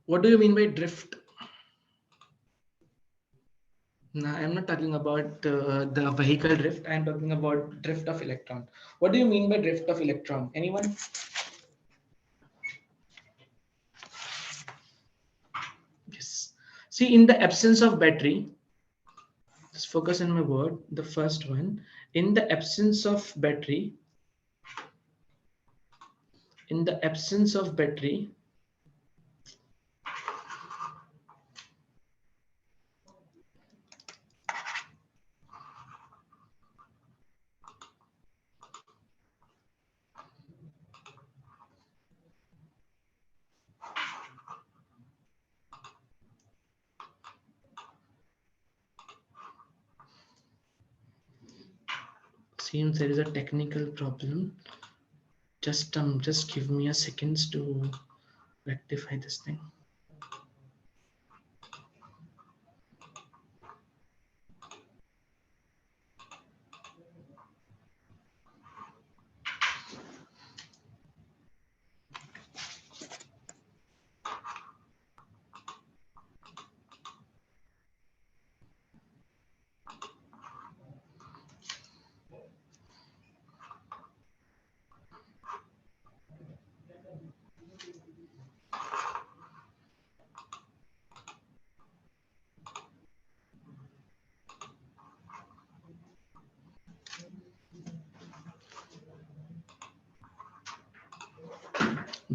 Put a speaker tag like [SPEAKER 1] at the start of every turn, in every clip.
[SPEAKER 1] What do you mean by drift? No, I'm not talking about the vehicle drift. I'm talking about drift of electron. What do you mean by drift of electron? Anyone? Yes. See, in the absence of battery, just focus on my word, the first one. In the absence of battery, in the absence of battery, seems there is a technical problem. Just give me a seconds to rectify this thing.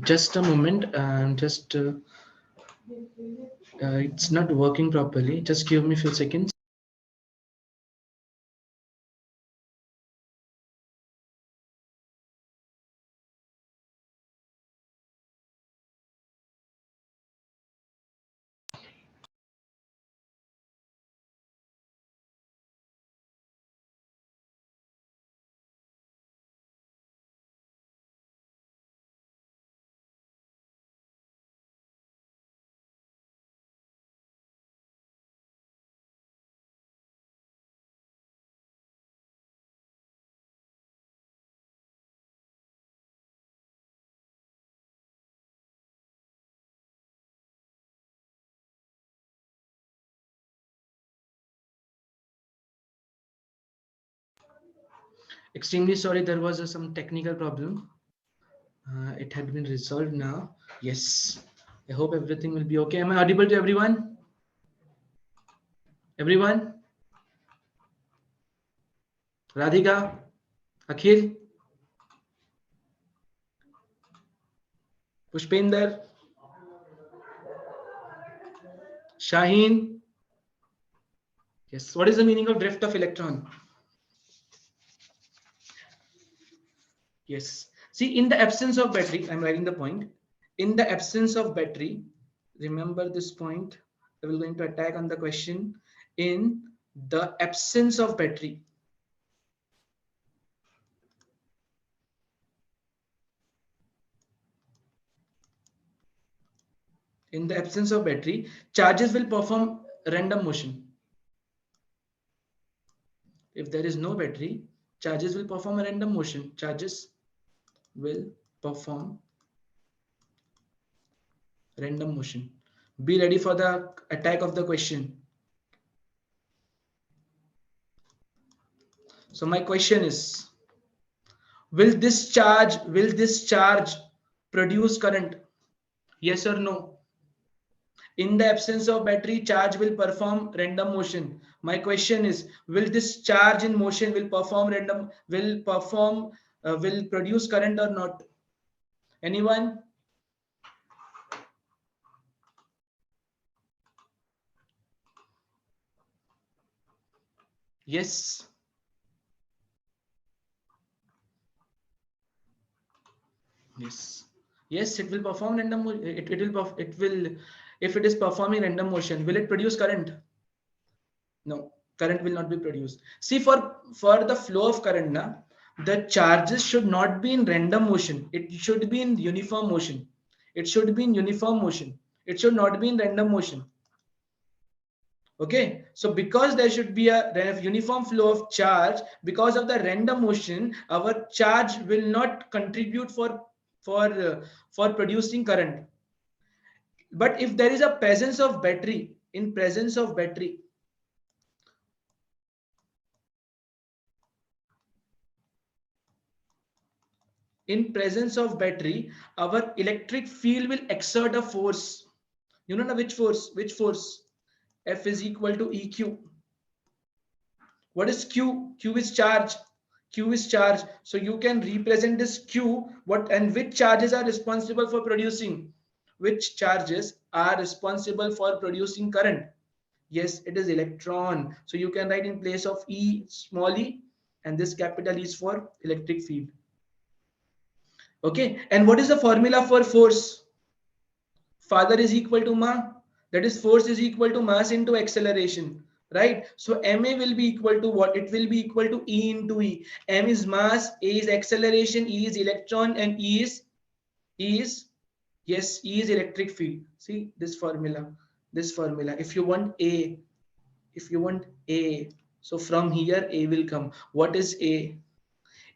[SPEAKER 1] Just a moment. It's not working properly. Just give me a few seconds. Extremely sorry, there was some technical problem. It had been resolved now. Yes. I hope everything will be okay. Am I audible to everyone? Everyone? Radhika? Akhil? Pushpinder? Shaheen? Yes. What is the meaning of drift of electron? Yes. See, in the absence of battery, I'm writing the point. In the absence of battery, remember this point. I will going to attack on the question. In the absence of battery, in the absence of battery, charges will perform random motion. If there is no battery, charges will perform a random motion. Charges will perform random motion. Be ready for the attack of the question. So my question is, will this charge produce current? Yes or no? In the absence of battery, charge will perform random motion. My question is, will this charge in motion will produce current or not? Anyone? Yes. Yes. Yes, it will perform random. It will if it is performing random motion, will it produce current? No, current will not be produced. See, for the flow of current, the charges should not be in random motion. It should be in uniform motion. It should be in uniform motion. It should not be in random motion. Okay, so because there should be a uniform flow of charge, because of the random motion, our charge will not contribute for producing current. But if there is a presence of battery, in presence of battery, our electric field will exert a force. You know which force? Which force? F is equal to EQ. What is Q? Q is charge. Q is charge. So you can represent this Q. What and which charges are responsible for producing? Which charges are responsible for producing current? Yes, it is electron. So you can write in place of E small e, and this capital E is for electric field. Okay. And what is the formula for force? Father is equal to ma. That is, force is equal to mass into acceleration, right? So ma will be equal to what? It will be equal to E into E. M is mass, A is acceleration, E is electron, and E is yes, E is electric field. See this formula. If you want A, so from here A will come. What is A?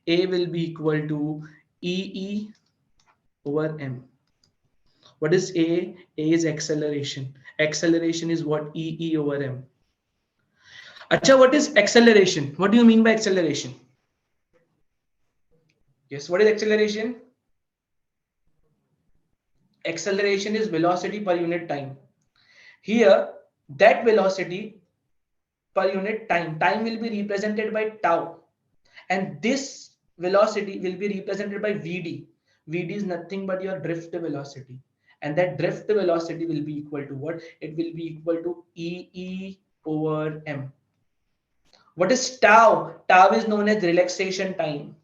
[SPEAKER 1] A will be equal to EE over M. What is A? A is acceleration. Acceleration is what? EE over M. Acha, what is acceleration? What do you mean by acceleration? Yes, what is acceleration? Acceleration is velocity per unit time. Here, that velocity per unit time will be represented by tau. And this velocity will be represented by Vd. Vd is nothing but your drift velocity. And that drift velocity will be equal to what? It will be equal to EE over M. What is tau? Tau is known as relaxation time.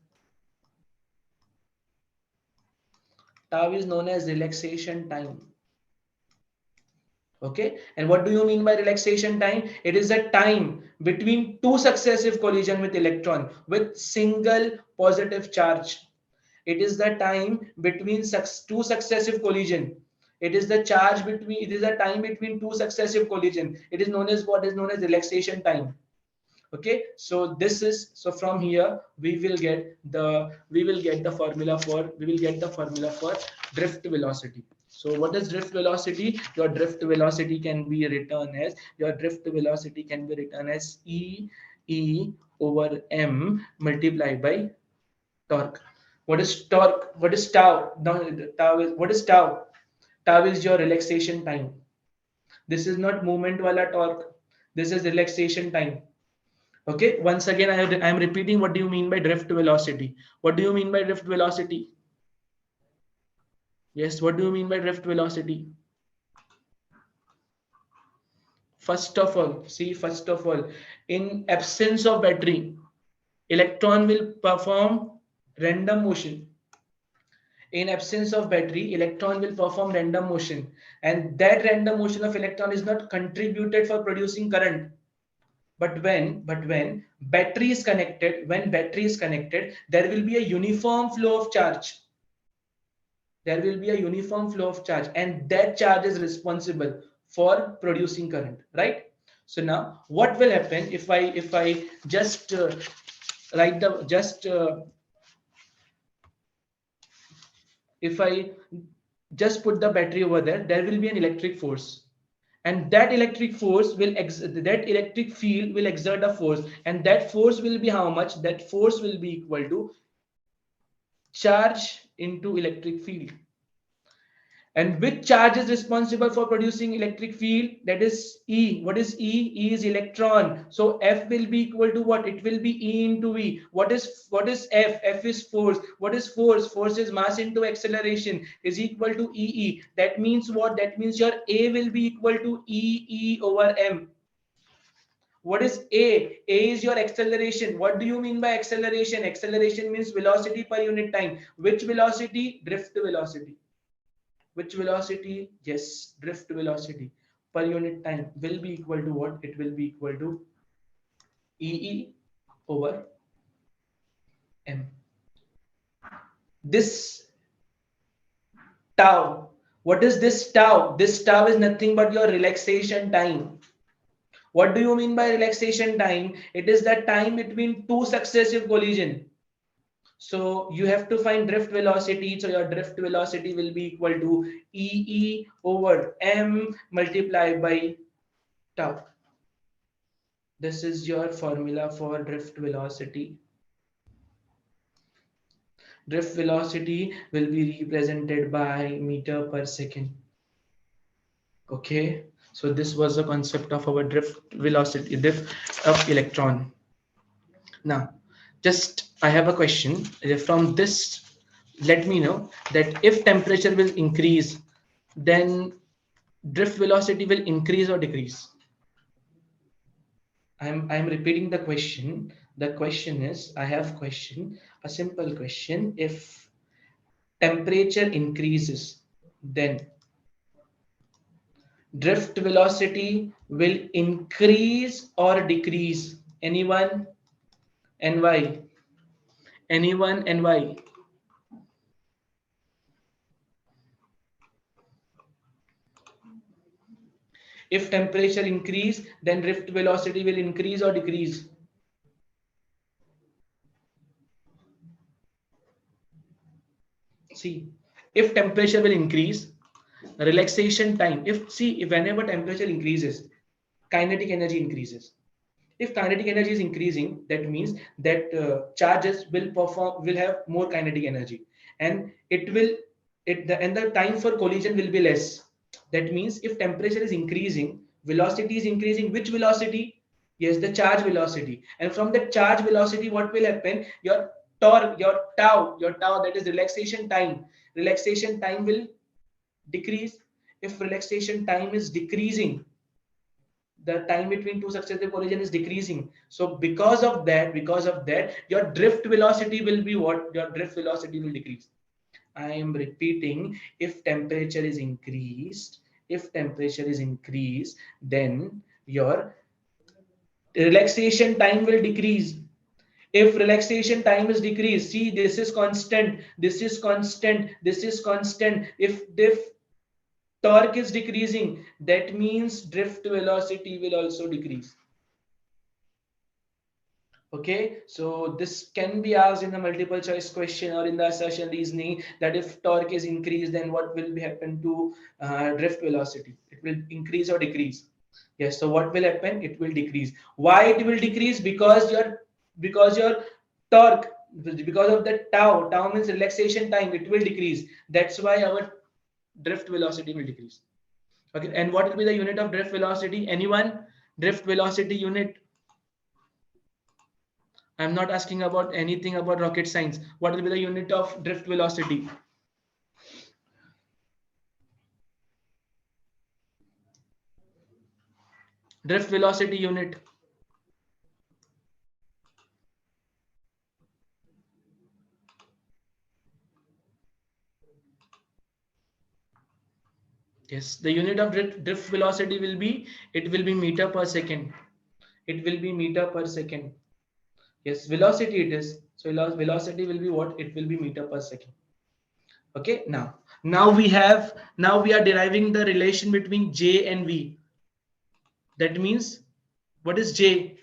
[SPEAKER 1] Tau is known as relaxation time. Okay. And what do you mean by relaxation time? It is the time between two successive collision with electron with single positive charge. It is the time between two successive collision. It is the time between two successive collision. It is known as what is known as relaxation time. Okay, so from here we will get the formula for drift velocity. So what is drift velocity? Your drift velocity can be written as E over M multiplied by torque. What is torque? What is tau? What is tau? Tau is your relaxation time. This is not movement wala torque. This is relaxation time. Okay, once again, I am repeating. What do you mean by drift velocity? What do you mean by drift velocity? Yes, what do you mean by drift velocity? First of all, in absence of battery, electron will perform random motion. In absence of battery, electron will perform random motion, and that random motion of electron is not contributed for producing current. But when battery is connected, there will be a uniform flow of charge. And that charge is responsible for producing current, right? So now what will happen if I just if I just put the battery over there, there will be an electric force, and that electric field will exert a force, and that force will be how much? That force will be equal to charge into electric field. And which charge is responsible for producing electric field? That is E. What is E? E is electron. So F will be equal to what? It will be E into E. What is F? F is force. What is force? Force is mass into acceleration is equal to EE. That means what? That means your A will be equal to EE over M. What is A? A is your acceleration. What do you mean by acceleration? Acceleration means velocity per unit time. Which velocity? Drift velocity. Which velocity? Yes, drift velocity per unit time will be equal to what? It will be equal to EE over M. This tau. What is this tau? This tau is nothing but your relaxation time. What do you mean by relaxation time? It is the time between two successive collision. So you have to find drift velocity. So your drift velocity will be equal to E over m multiplied by tau. This is your formula for drift velocity. Drift velocity will be represented by meter per second. Okay, so this was the concept of our drift velocity, drift of electron. Now, just I have a question. From this, let me know that if temperature will increase, then drift velocity will increase or decrease. I'm repeating the question. The question is, I have question, a simple question. If temperature increases, then drift velocity will increase or decrease. Anyone and why? Anyone and why? If temperature increase, then drift velocity will increase or decrease. See, if temperature will increase, relaxation time. If whenever temperature increases, kinetic energy increases. If kinetic energy is increasing, that means that charges will have more kinetic energy, and the time for collision will be less. That means if temperature is increasing, velocity is increasing. Which velocity? Yes, the charge velocity. And from the charge velocity, what will happen? Your torque, your tau, that is relaxation time. Relaxation time will decrease. If relaxation time is decreasing, the time between two successive collision is decreasing. So because of that, your drift velocity will be what? Your drift velocity will decrease. I am repeating, if temperature is increased, then your relaxation time will decrease. If relaxation time is decreased, see, this is constant, this is constant, this is constant. If torque is decreasing, that means drift velocity will also decrease. Okay, so this can be asked in the multiple choice question or in the assertion reasoning, that if torque is increased, then what will happen to drift velocity? It will increase or decrease? Yes, so what will happen? It will decrease. Why it will decrease? Because your torque, because of the tau means relaxation time, it will decrease. That's why our drift velocity will decrease. Okay, and what will be the unit of drift velocity? Anyone? Drift velocity unit? I'm not asking about anything about rocket science. What will be the unit of drift velocity? Drift velocity unit. Yes, the unit of drift velocity will be, it will be meter per second. It will be meter per second. Yes, velocity it is. So velocity will be what? It will be meter per second. Okay, now we are deriving the relation between J and V. That means, what is J?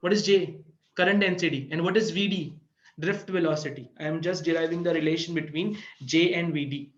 [SPEAKER 1] What is J? Current density. And what is VD? Drift velocity. I am just deriving the relation between J and VD.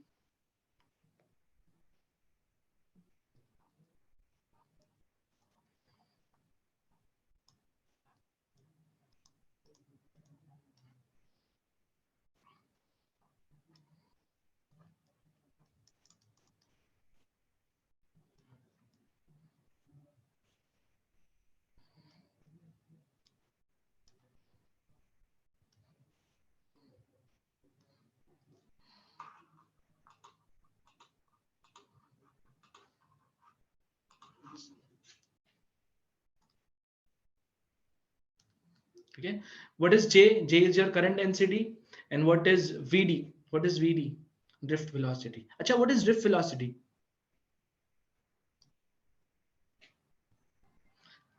[SPEAKER 1] Okay, what is J? J is your current density. And what is VD? What is VD? Drift velocity. Acha, what is drift velocity?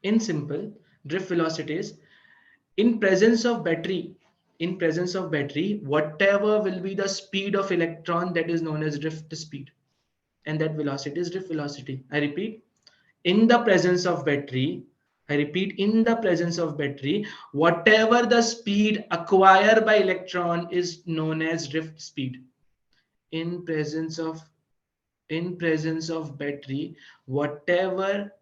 [SPEAKER 1] In simple, drift velocity is, in presence of battery, whatever will be the speed of electron, that is known as drift speed, and that velocity is drift velocity. I repeat, in the presence of battery, I repeat, in the presence of battery, whatever the speed acquired by electron is known as drift speed. In presence of battery, whatever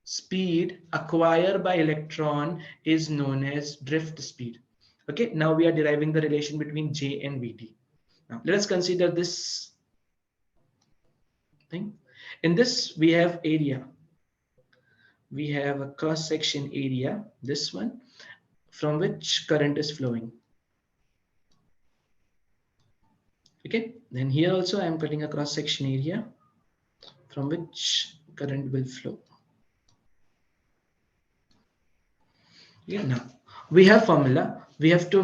[SPEAKER 1] speed acquired by electron is known as drift speed. Okay, now we are deriving the relation between J and Vt. Now let us consider this thing. In this we have area. We have a cross section area, this one, from which current is flowing. Okay, then here also I am cutting a cross section area from which current will flow. Yeah, now we have formula. We have to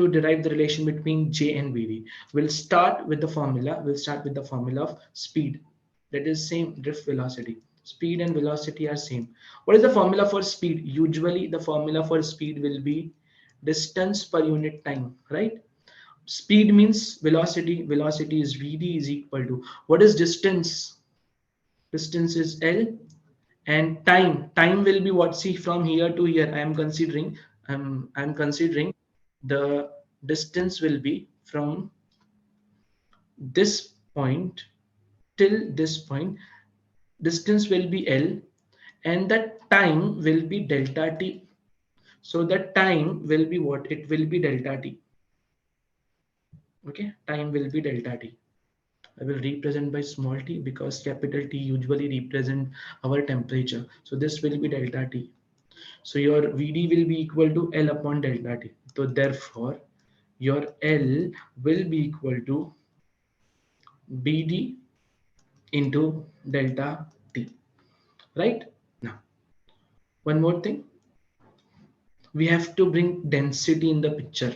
[SPEAKER 1] derive the relation between J and Vd. We'll start with the formula. We'll start with the formula of speed. That is same drift velocity. Speed and velocity are same. What is the formula for speed? Usually the formula for speed will be distance per unit time, right? Speed means velocity. Velocity is Vd is equal to, what is distance? Distance is L, and time will be what? See, from here to here I'm considering the distance will be from this point till this point. Distance will be L, and the time will be delta t. So the time will be what? It will be delta t. Okay, time will be delta t. I will represent by small t because capital T usually represent our temperature. So this will be delta T. So your Vd will be equal to L upon delta T. So therefore, your L will be equal to Bd into delta T. Right? Now, one more thing. We have to bring density in the picture.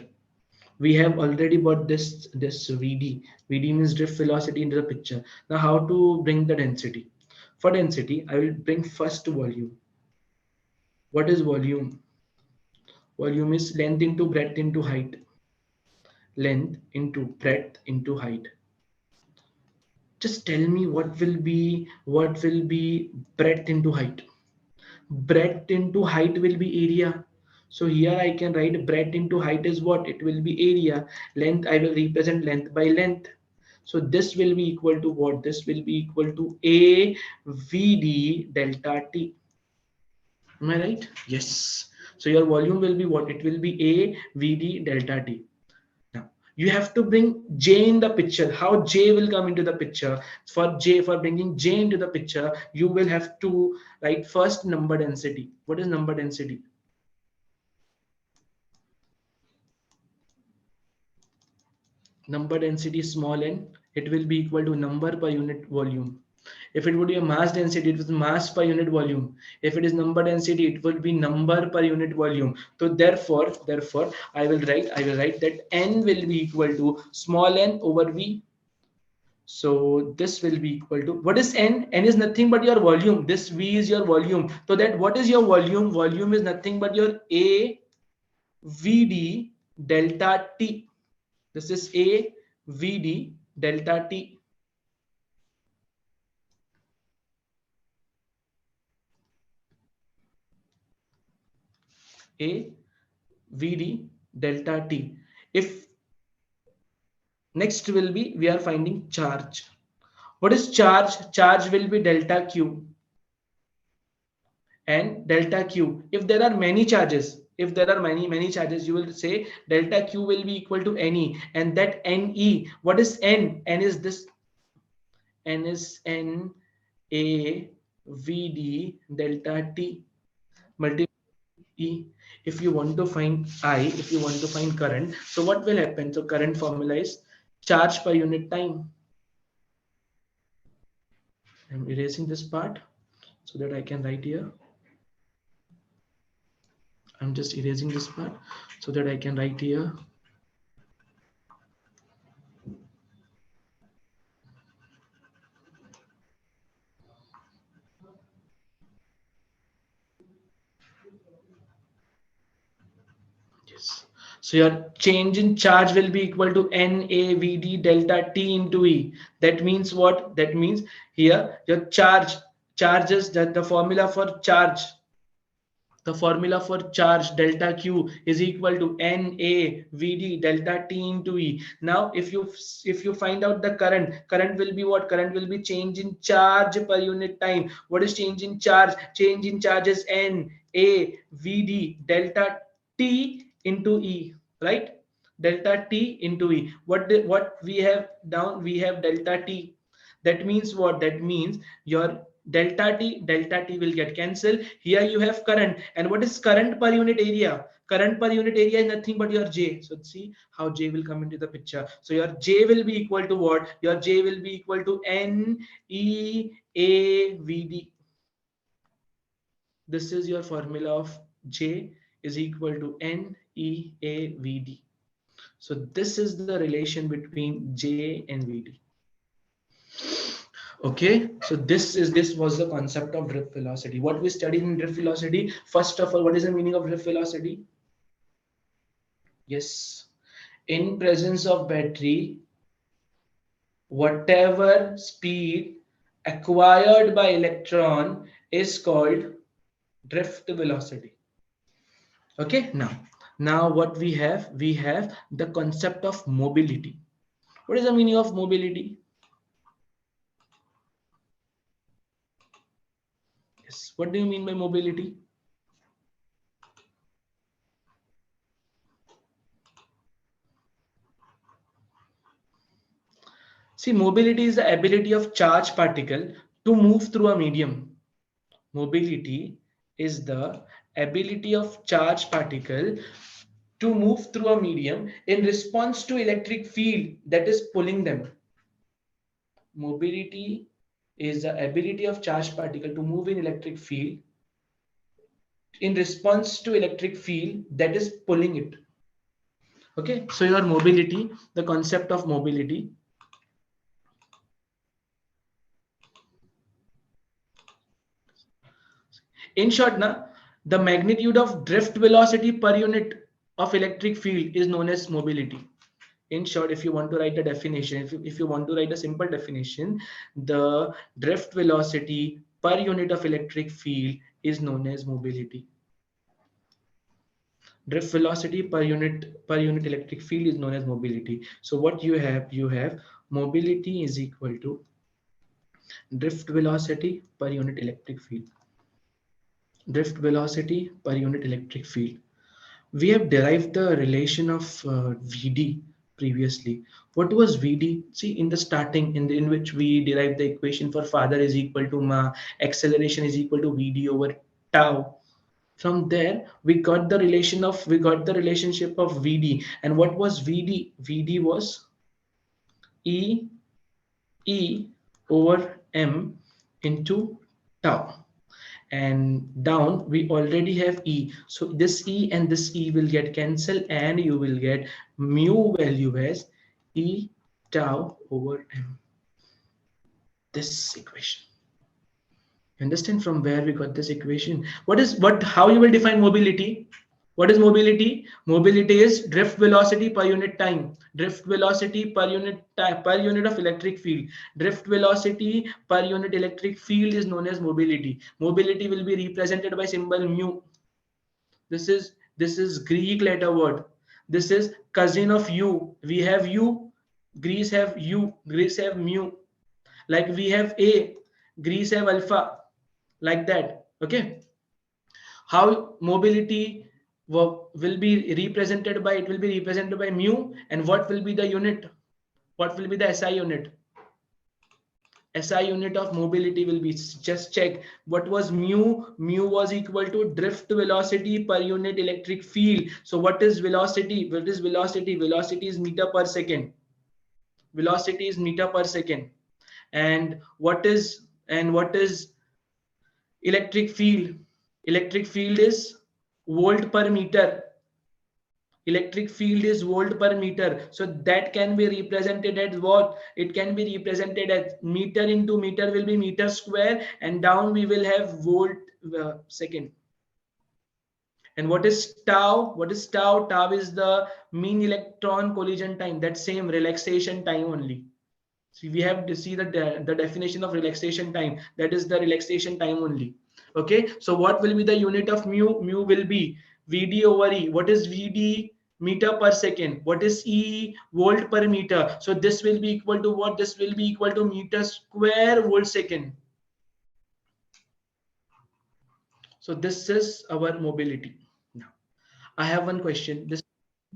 [SPEAKER 1] We have already brought this Vd. Vd means drift velocity into the picture. Now, how to bring the density? For density, I will bring first volume. What is volume? Volume is length into breadth into height. Length into breadth into height. Just tell me what will be breadth into height. Breadth into height will be area. So here I can write breadth into height is what? It will be area. Length, I will represent length by length. So this will be equal to what? This will be equal to A Vd delta T. Am I right? Yes. So your volume will be what? It will be A Vd delta T. Now you have to bring J in the picture. How J will come into the picture? For bringing J into the picture, you will have to write first number density. What is number density? Number density small n, it will be equal to number per unit volume. If it would be a mass density, it is mass per unit volume. If it is number density, it will be number per unit volume. So therefore, I will write that n will be equal to small n over v. So this will be equal to, what is n? N is nothing but your volume. This v is your volume. So that what is your volume? Volume is nothing but your A Vd delta T. This is A Vd delta T. A Vd delta T. If next will be, we are finding charge. What is charge? Charge will be delta Q. And delta Q. If there are many charges, many charges, you will say delta Q will be equal to NE, and that NE, what is N? N is this. N is N A Vd delta T multiplied E. If you want to find I, if you want to find current, so what will happen? So current formula is charge per unit time. I'm erasing this part so that I can write here. I'm just erasing this part so that I can write here. Yes. So your change in charge will be equal to NAVD delta T into E. That means what? That means here your charges, that the formula for charge. The formula for charge delta Q is equal to NA/VD delta T into E. Now, if you find out the current will be what? Current will be change in charge per unit time. What is change in charge? Change in charge is NA/VD delta T into E, right? Delta T into E. What we have down? We have delta T. That means what? That means your delta t will get cancelled. Here you have current, and what is current per unit area? Current per unit area is nothing but your J. So see how J will come into the picture. So your J will be equal to what? Your J will be equal to N E A V D. This is your formula of J is equal to N E A V D. So this is the relation between J and VD. Okay, so this was the concept of drift velocity. What we studied in drift velocity, first of all, what is the meaning of drift velocity? Yes, in presence of battery, whatever speed acquired by electron is called drift velocity. Okay, now what we have the concept of mobility. What is the meaning of mobility? Yes, what do you mean by mobility? See, mobility is the ability of charged particle to move through a medium. Mobility is the ability of charged particle to move through a medium in response to electric field that is pulling them. Mobility is the ability of charged particle to move in electric field in response to electric field that is pulling it. Okay, so your mobility, the concept of mobility. In short, the magnitude of drift velocity per unit of electric field is known as mobility. In short, if you want to write a definition, if you want to write a simple definition, the drift velocity per unit of electric field is known as mobility. Drift velocity per unit electric field is known as mobility. So what you have mobility is equal to drift velocity per unit electric field. Drift velocity per unit electric field. We have derived the relation of Vd previously. What was Vd? See, in the starting, in which we derived the equation for father is equal to ma, acceleration is equal to Vd over tau. From there, we got the relationship of Vd. And what was Vd? Vd was E over m into tau. And down we already have E, so this E and this E will get cancelled, and you will get mu value as E tau over m. This equation. Understand from where we got this equation? How you will define mobility? What is mobility? Mobility is drift velocity per unit time. Drift velocity per unit time, per unit of electric field. Drift velocity per unit electric field is known as mobility. Mobility will be represented by symbol mu. This is Greek letter word. This is cousin of U. We have U. Greece have U. Greece have mu. Like we have A. Greece have alpha. Like that. Okay. How mobility will be represented by? It will be represented by mu. And what will be the unit? What will be the SI unit? SI unit of mobility will be, just check what was mu. Mu was equal to drift velocity per unit electric field. So what is velocity? What is velocity? Velocity is meter per second. Velocity is meter per second. And what is electric field? Electric field is volt per meter. Electric field is volt per meter. So that can be represented as what? It can be represented as meter into meter will be meter square, and down we will have volt second. And what is tau? What is tau? Tau is the mean electron collision time. That same relaxation time only. See, we have to see the definition of relaxation time. That is the relaxation time only. Okay. So what will be the unit of mu? Mu will be Vd over E. What is Vd? Meter per second. What is E? Volt per meter. So this will be equal to what? This will be equal to meter square volt second. So this is our mobility. Now, I have one question. This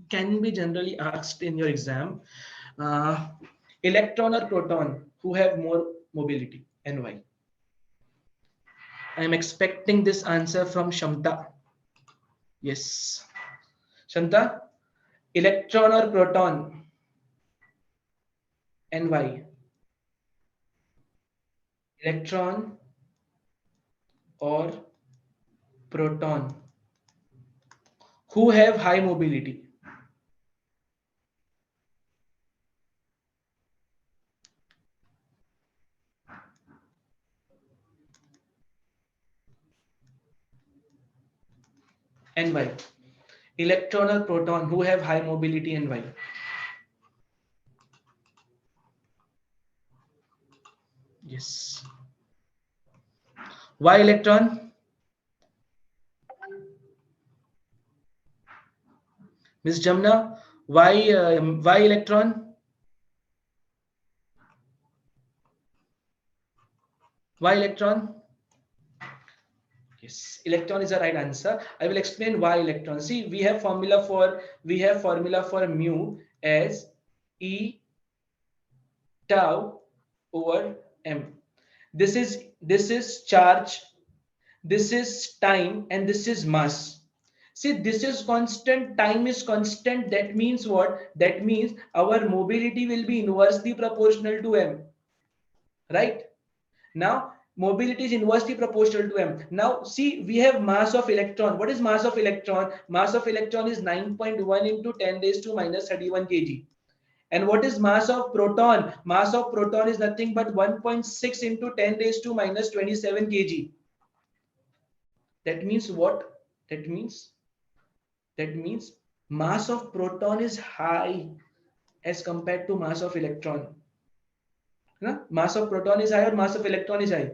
[SPEAKER 1] can be generally asked in your exam. Uh, Electron or proton, who have more mobility and why? I am expecting this answer from Shamta. Yes. Shamta, electron or proton and why? Electron or proton, who have high mobility? And why? Electron or proton, who have high mobility and why? Yes. Why electron? Miss Jamna, why electron? Why electron? Yes, electron is the right answer. I will explain why electron. See, we have formula for mu as E tau over m. This is charge, this is time, and this is mass. See, this is constant, time is constant. That means what? That means our mobility will be inversely proportional to m, right? Now, mobility is inversely proportional to m. Now, see, we have mass of electron. What is mass of electron? Mass of electron is 9.1 into 10 raised to minus 31 kg. And what is mass of proton? Mass of proton is nothing but 1.6 into 10 raised to minus 27 kg. That means what? That means mass of proton is high as compared to mass of electron. Huh? Mass of proton is high or mass of electron is high?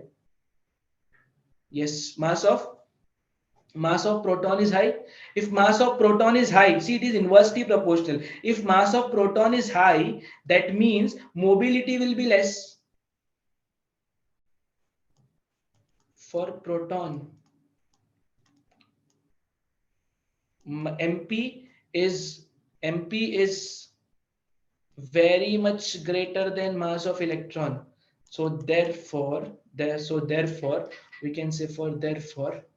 [SPEAKER 1] Yes, mass of proton is high. If mass of proton is high, see, it is inversely proportional. If mass of proton is high, that means mobility will be less for proton. MP is very much greater than mass of electron. So therefore, we can say therefore,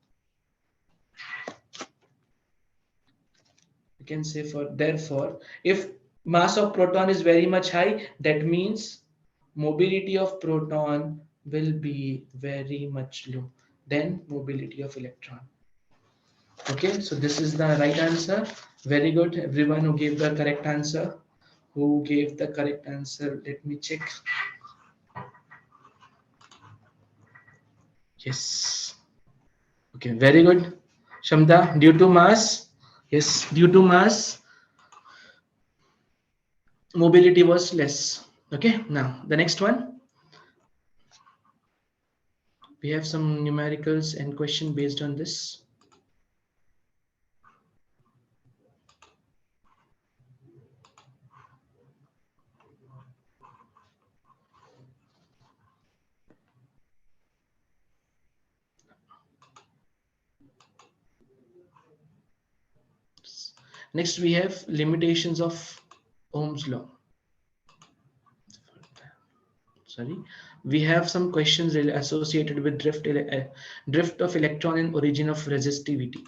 [SPEAKER 1] if mass of proton is very much high, that means mobility of proton will be very much low than mobility of electron. Okay, so this is the right answer. Very good, everyone who gave the correct answer. Who gave the correct answer? Let me check. Yes. Okay, very good. Shamda, due to mass, yes, due to mass, mobility was less. Okay, now the next one. We have some numericals and question based on this. Next, we have limitations of Ohm's law. Sorry, we have some questions associated with drift of electron and origin of resistivity.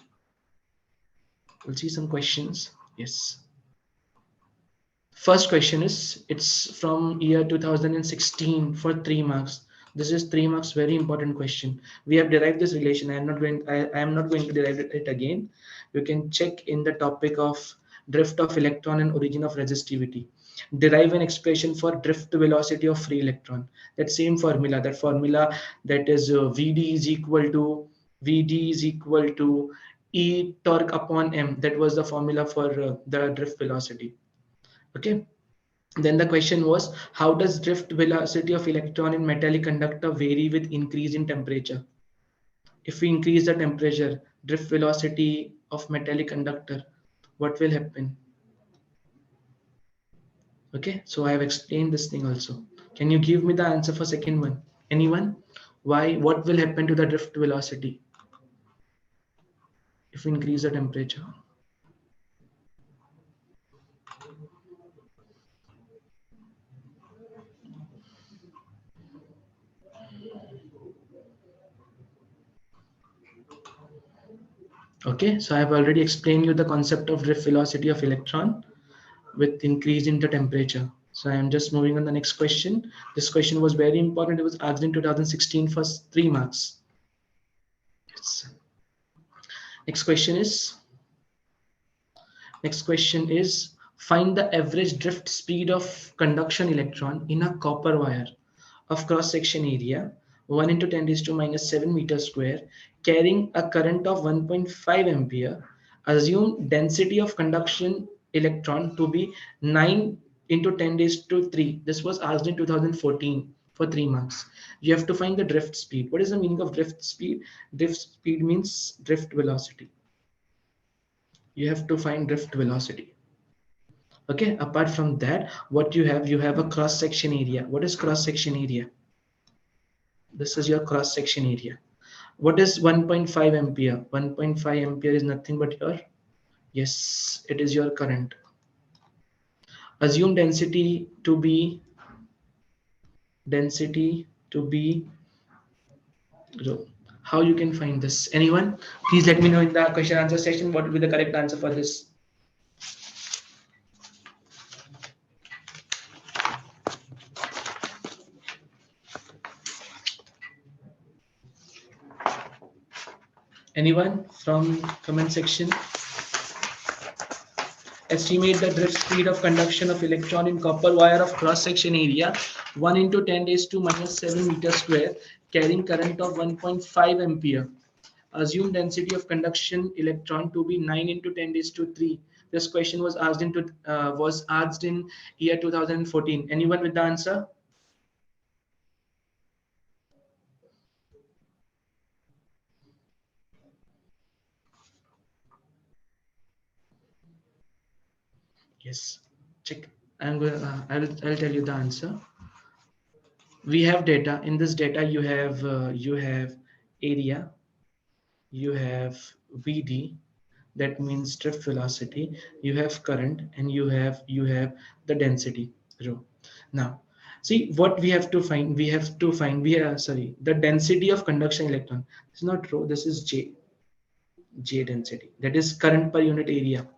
[SPEAKER 1] We'll see some questions. Yes. First question is, it's from year 2016 for 3 marks. This is 3 marks, very important question. We have derived this relation. I am not going to derive it again. You can check in the topic of drift of electron and origin of resistivity. Derive an expression for drift velocity of free electron. That same formula, that is Vd is equal to E torque upon m. That was the formula for the drift velocity. Okay. Then the question was, how does drift velocity of electron in metallic conductor vary with increase in temperature? If we increase the temperature, drift velocity of metallic conductor, what will happen? Okay, so I have explained this thing also. Can you give me the answer for second one? Anyone? Why? What will happen to the drift velocity if we increase the temperature? Okay, so I have already explained you the concept of drift velocity of electron with increase in the temperature. So I am just moving on the next question. This question was very important. It was asked in 2016 for 3 marks. Next question is Next question is, find the average drift speed of conduction electron in a copper wire of cross section area 1 into 10 raised to minus 7 meters square carrying a current of 1.5 ampere. Assume density of conduction electron to be 9 into 10 raised to 3. This was asked in 2014 for 3 marks. You have to find the drift speed. What is the meaning of drift speed? Drift speed means drift velocity. You have to find drift velocity. Okay, apart from that, what you have a cross section area. What is cross section area? This is your cross section area. What is 1.5 ampere? 1.5 ampere is nothing but your, yes, it is your current. Assume density to be rho. How you can find this? Anyone? Please let me know in the question answer section what will be the correct answer for this. Anyone from comment section? Estimate the drift speed of conduction of electron in copper wire of cross section area 1 into 10 raised to minus 7 meters square carrying current of 1.5 ampere. Assume density of conduction electron to be 9 into 10 raised to 3. This question was asked in year 2014. Anyone with the answer? Yes. Check. I'll tell you the answer. We have data. In this data, you have area, you have VD, that means drift velocity, you have current, and you have the density rho. Now, see what we have to find. We have to find the density of conduction electron. It's not rho. This is J density. That is current per unit area.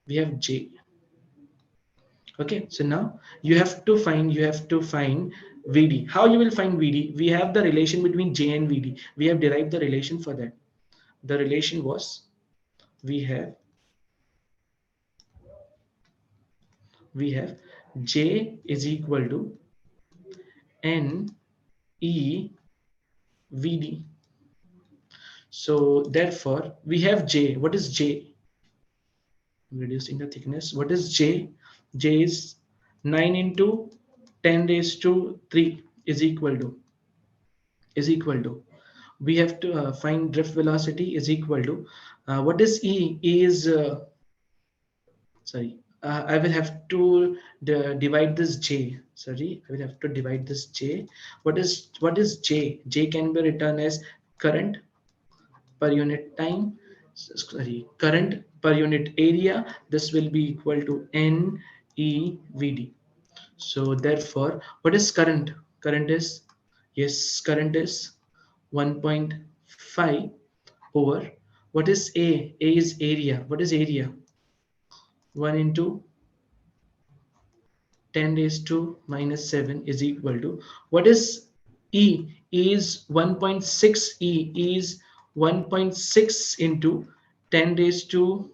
[SPEAKER 1] We have J. Okay, so now you have to find VD. How you will find VD? We have the relation between J and VD. We have derived the relation for that. The relation was we have J is equal to N E VD. So therefore we have J. What is J? Reducing the thickness. What is J? J is 9 into 10 raised to 3 is equal to we have to find drift velocity is equal to what is E? E is sorry, I will have to divide this J. Sorry, I will have to divide this J. What is J? J can be written as current per unit time. Sorry, current per unit area. This will be equal to N E V D. So therefore, what is current? Current is, yes, current is 1.5 over, what is A? A is area. What is area? 1 into 10 raised to minus 7 is equal to, what is E? E is 1.6. E is 1.6 into 10 raised to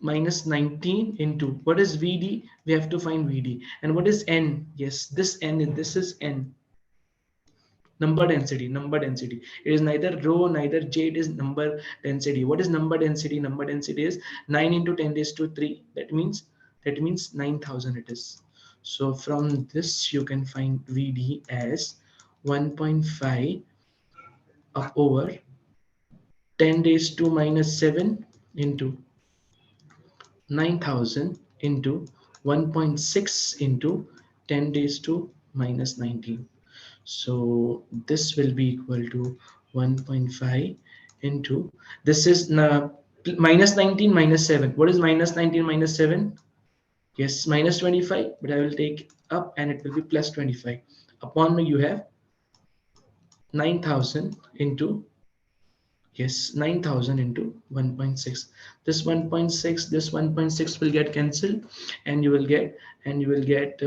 [SPEAKER 1] minus 19 into, what is VD? We have to find VD. And what is N? Yes, this N, this is N. Number density, number density. It is neither rho neither j, it is number density. What is number density? Number density is 9 into 10 raised to 3. That means 9,000 it is. So from this you can find Vd as 1.5 up over 10 raised to minus 7 into 9,000 into 1.6 into 10 raised to minus 19. So this will be equal to 1.5 into, this is minus 19 minus 7. What is minus 19 minus 7? Yes, minus 25, but I will take up and it will be plus 25. Upon me you have 9,000 into, yes, 9,000 into 1.6. This 1.6, this 1.6 will get cancelled, and you will get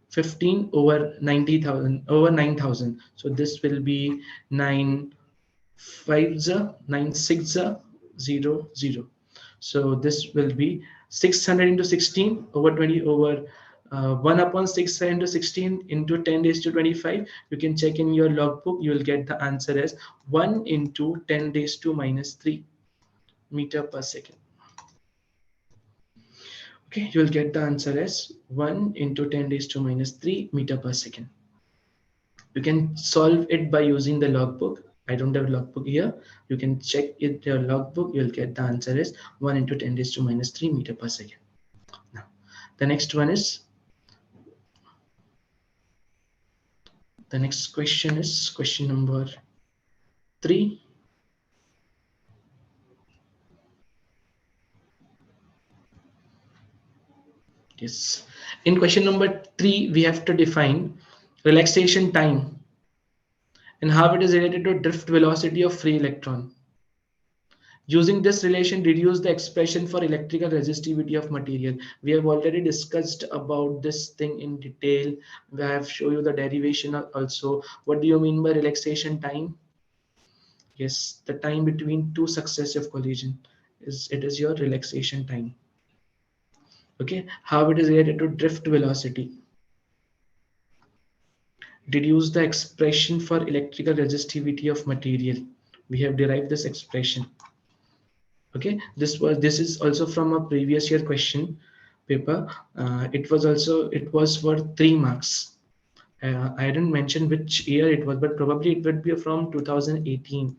[SPEAKER 1] 15 over 90,000 over 9,000. So this will be 9 5 9 6 0 0. So this will be 600 into 16 over 20 over 1 upon 600 into 16 into 10 raised to 25. You can check in your logbook. You will get the answer as 1 into 10 raised to minus 3 meter per second. Okay, you will get the answer as 1 into 10 raised to minus 3 meter per second. You can solve it by using the logbook. I don't have logbook here. You can check it your logbook. You'll get the answer is 1 into 10 raised to minus 3 meter per second. Now, the next one is, the next question is question number 3. Yes. In question number 3, we have to define relaxation time and how it is related to drift velocity of free electron. Using this relation, reduce the expression for electrical resistivity of material. We have already discussed about this thing in detail. We have shown you the derivation also. What do you mean by relaxation time? Yes, the time between two successive collision is your relaxation time. Okay, how it is related to drift velocity? Deduce the expression for electrical resistivity of material. We have derived this expression. Okay, this is also from a previous year question paper. It was for 3 marks. I didn't mention which year it was, but probably it would be from 2018.